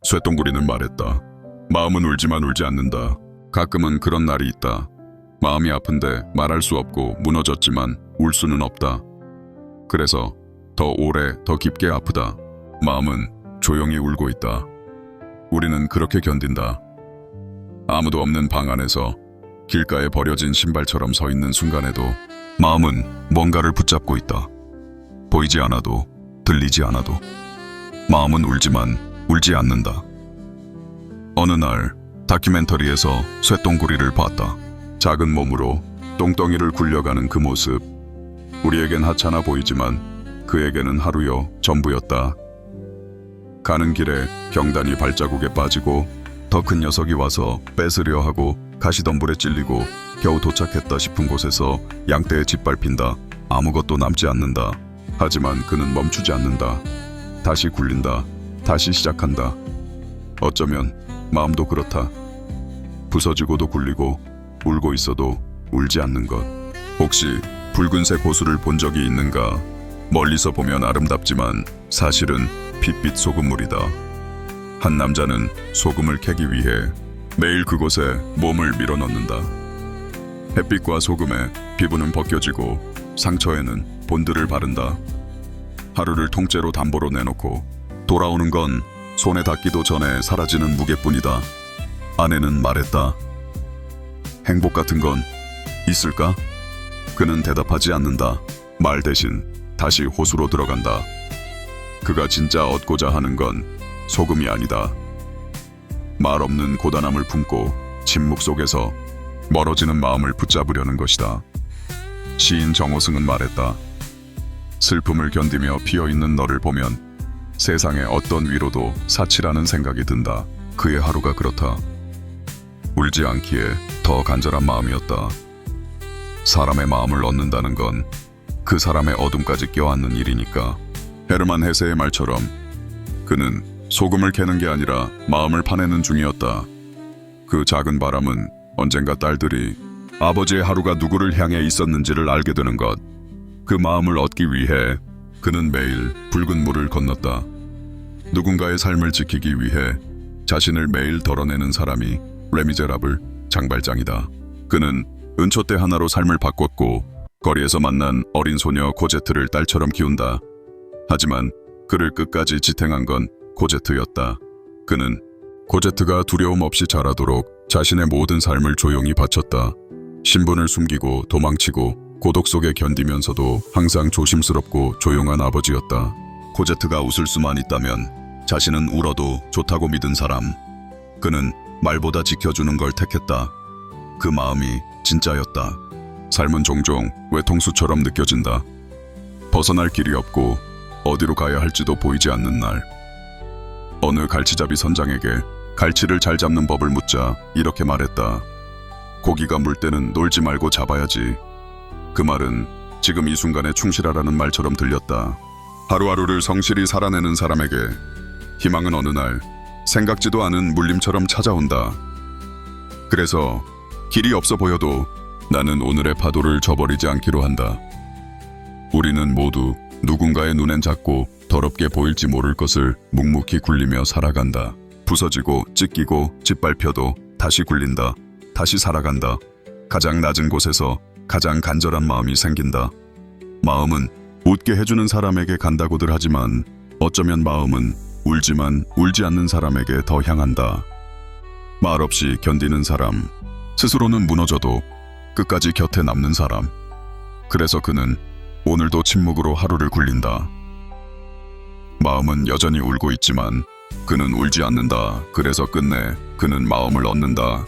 쇠똥구리는 말했다. 마음은 울지만 울지 않는다. 가끔은 그런 날이 있다. 마음이 아픈데 말할 수 없고 무너졌지만 울 수는 없다. 그래서 더 오래 더 깊게 아프다. 마음은 조용히 울고 있다. 우리는 그렇게 견딘다. 아무도 없는 방 안에서 길가에 버려진 신발처럼 서 있는 순간에도 마음은 뭔가를 붙잡고 있다. 보이지 않아도 들리지 않아도 마음은 울지만 울지 않는다. 어느 날 다큐멘터리에서 쇠똥구리를 봤다. 작은 몸으로 똥덩이를 굴려가는 그 모습. 우리에겐 하찮아 보이지만 그에게는 하루여 전부였다. 가는 길에 경단이 발자국에 빠지고 더 큰 녀석이 와서 뺏으려 하고 가시덤불에 찔리고 겨우 도착했다 싶은 곳에서 양떼에 짓밟힌다. 아무것도 남지 않는다. 하지만 그는 멈추지 않는다. 다시 굴린다. 다시 시작한다. 어쩌면 마음도 그렇다. 부서지고도 굴리고 울고 있어도 울지 않는 것. 혹시 붉은색 호수를 본 적이 있는가? 멀리서 보면 아름답지만 사실은 핏빛 소금물이다. 한 남자는 소금을 캐기 위해 매일 그곳에 몸을 밀어넣는다. 햇빛과 소금에 피부는 벗겨지고 상처에는 본드를 바른다. 하루를 통째로 담보로 내놓고 돌아오는 건 손에 닿기도 전에 사라지는 무게뿐이다. 아내는 말했다. 행복 같은 건 있을까? 그는 대답하지 않는다. 말 대신 다시 호수로 들어간다. 그가 진짜 얻고자 하는 건 소금이 아니다. 말 없는 고단함을 품고 침묵 속에서 멀어지는 마음을 붙잡으려는 것이다. 시인 정호승은 말했다. 슬픔을 견디며 피어있는 너를 보면 세상의 어떤 위로도 사치라는 생각이 든다. 그의 하루가 그렇다. 울지 않기에 더 간절한 마음이었다. 사람의 마음을 얻는다는 건 그 사람의 어둠까지 껴안는 일이니까. 헤르만 헤세의 말처럼 그는 소금을 캐는 게 아니라 마음을 파내는 중이었다. 그 작은 바람은 언젠가 딸들이 아버지의 하루가 누구를 향해 있었는지를 알게 되는 것. 그 마음을 얻기 위해 그는 매일 붉은 물을 건넜다. 누군가의 삶을 지키기 위해 자신을 매일 덜어내는 사람이 레미제라블 장발장이다. 그는 은초대 하나로 삶을 바꿨고 거리에서 만난 어린 소녀 코제트를 딸처럼 키운다. 하지만 그를 끝까지 지탱한 건 코제트였다. 그는 코제트가 두려움 없이 자라도록 자신의 모든 삶을 조용히 바쳤다. 신분을 숨기고 도망치고 고독 속에 견디면서도 항상 조심스럽고 조용한 아버지였다. 코제트가 웃을 수만 있다면 자신은 울어도 좋다고 믿은 사람. 그는 말보다 지켜주는 걸 택했다. 그 마음이 진짜였다. 삶은 종종 외통수처럼 느껴진다. 벗어날 길이 없고 어디로 가야 할지도 보이지 않는 날. 어느 갈치잡이 선장에게 갈치를 잘 잡는 법을 묻자 이렇게 말했다. 고기가 물 때는 놀지 말고 잡아야지. 그 말은 지금 이 순간에 충실하라는 말처럼 들렸다. 하루하루를 성실히 살아내는 사람에게 희망은 어느 날 생각지도 않은 물림처럼 찾아온다. 그래서 길이 없어 보여도 나는 오늘의 파도를 저버리지 않기로 한다. 우리는 모두 누군가의 눈엔 작고 더럽게 보일지 모를 것을 묵묵히 굴리며 살아간다. 부서지고 찢기고 짓밟혀도 다시 굴린다. 다시 살아간다. 가장 낮은 곳에서 가장 간절한 마음이 생긴다. 마음은 웃게 해주는 사람에게 간다고들 하지만 어쩌면 마음은 울지만 울지 않는 사람에게 더 향한다. 말없이 견디는 사람, 스스로는 무너져도 끝까지 곁에 남는 사람. 그래서 그는 오늘도 침묵으로 하루를 굴린다. 마음은 여전히 울고 있지만 그는 울지 않는다. 그래서 끝내 그는 마음을 얻는다.